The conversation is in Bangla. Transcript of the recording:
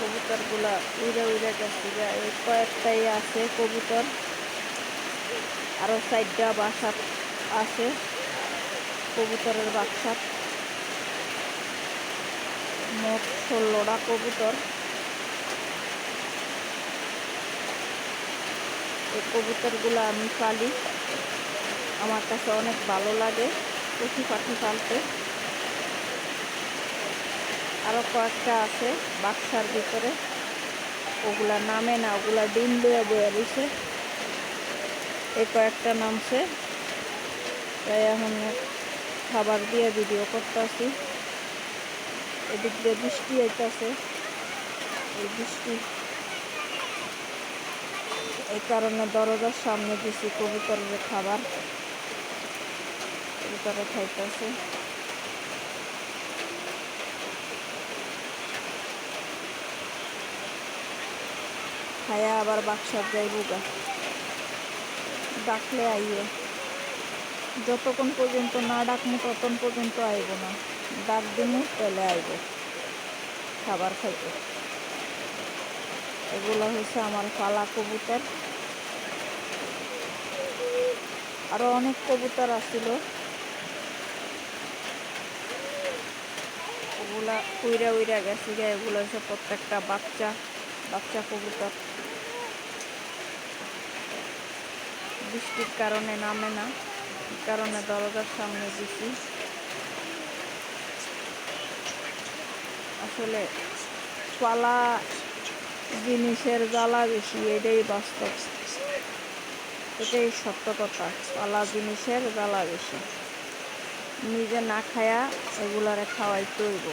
কবুতরগুলা উড়ে উড়ে গেছে, এই কয়েকটাই আছে কবুতর, আরো 4টা বাসা আছে কবুতরের বাচ্চা। মোট 16টা কবুতর। এই কবুতরগুলো আমি পালি, আমার কাছে অনেক ভালো লাগে পশু পাখি পালতে। আরো কয়েকটা আছে বাক্সার ভিতরে, ওগুলা নামে না, ওগুলা ডিম লয়ে বয়ে রয়েছে। এই কয়েকটা নামছে, তাই এখন খাবার দিয়ে ভিডিও করতেছি। এদিক দিয়ে বৃষ্টি আইতাছে, এই বৃষ্টি এই কারণে দরজার সামনে দিছি কবুতরের খাবার, কবুতরে খাইতেছে। খায়া আবার বাক্সার যাইব গা, ডাকলে আইয়ে। যতক্ষণ পর্যন্ত না ডাকমু ততক্ষণ পর্যন্ত আইব না, ডাক দিমু তাহলে আইব খাবার খাইতে। এগুলো হচ্ছে আমার পালা কবুতর। আরো অনেক কবুতর আছিল, ওগুলা উইরা উইরা গেছে গে। এগুলো হচ্ছে প্রত্যেকটা বাচ্চা বাচ্চা কবুতর। বৃষ্টির কারণে নামে না, এই কারণে দরজার সামনে দিছি। আসলে পালা জিনিসের জ্বালা বেশি, এটাই বাস্তব, এটাই সত্য কথা। পালা জিনিসের জ্বালা বেশি, নিজে না খায়া এগুলারে খাওয়াইতে হইব।